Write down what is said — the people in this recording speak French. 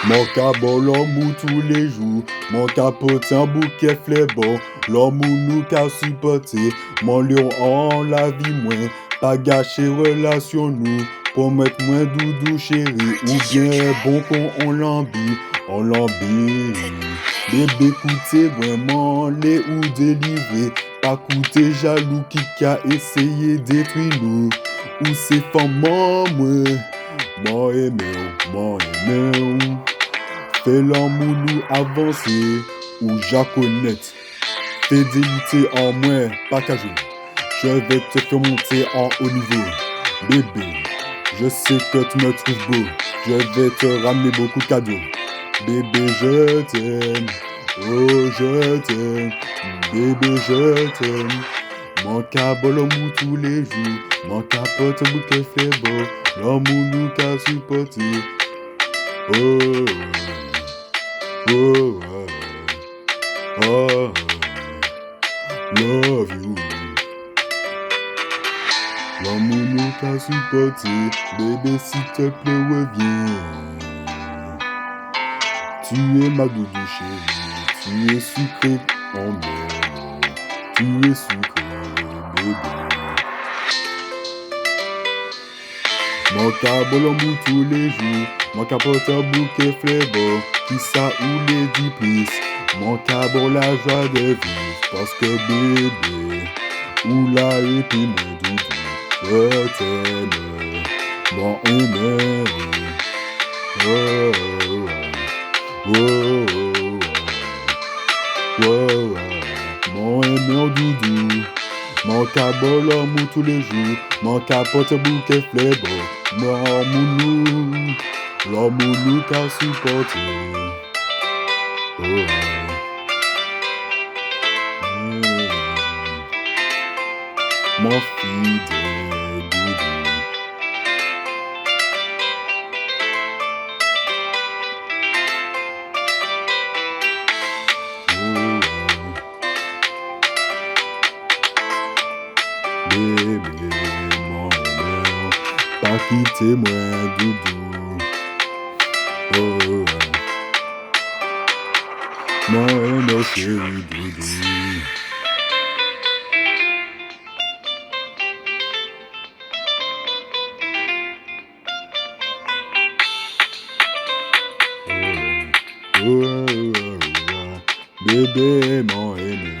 Mon cabot l'amour tous les jours, mon capote un bouquet flébo, l'amour nous qu'a supporté, mon lion en la vie moins, pas gâcher relation nous, pour mettre moins doudou chéri, ou bien bon qu'on on l'embille. Bébé coûter vraiment les ou délivrer, pas coûter jaloux qui a essayé détruire nous, ou c'est femme moi aimé. Fais l'amour nous avancer, ou j'acconnette. Fidélité en moi, pas qu'à jouer. Je vais te faire monter en haut niveau. Bébé, je sais que tu me trouves beau. Je vais te ramener beaucoup de cadeaux. Bébé, je t'aime. Oh, je t'aime. Bébé, je t'aime. Mon cabot l'amour tous les jours. Mon capote bouquet fait beau. L'amour nous qu'a supporté. Oh. Oh, oh, love you. L'amour nous t'a supporté, bébé s'il te plaît reviens. Tu es ma doudou chérie, tu es sucré en moi, tu es sucré bébé. Mon cabot l'amour tous les jours, mon capote un bouquet flébo, qui ça ou les 10 plus. Mon cabot la joie de vivre, parce que bébé, ou là et puis mon doudou, je t'aime, mon aimé. Oh, oh, oh, oh, oh, oh, mon aimé en doudou. Mon cabot l'amour tous les jours, mon capote bouquet flébo, mon mounou, l'amour nous qu'a supporté. Oh, mon fidèle doudou. Bébé, mon aimé, pas quitter moi, doudou. Oh, mon aimé chéri, doudou. Oh, bébé, mon aimé,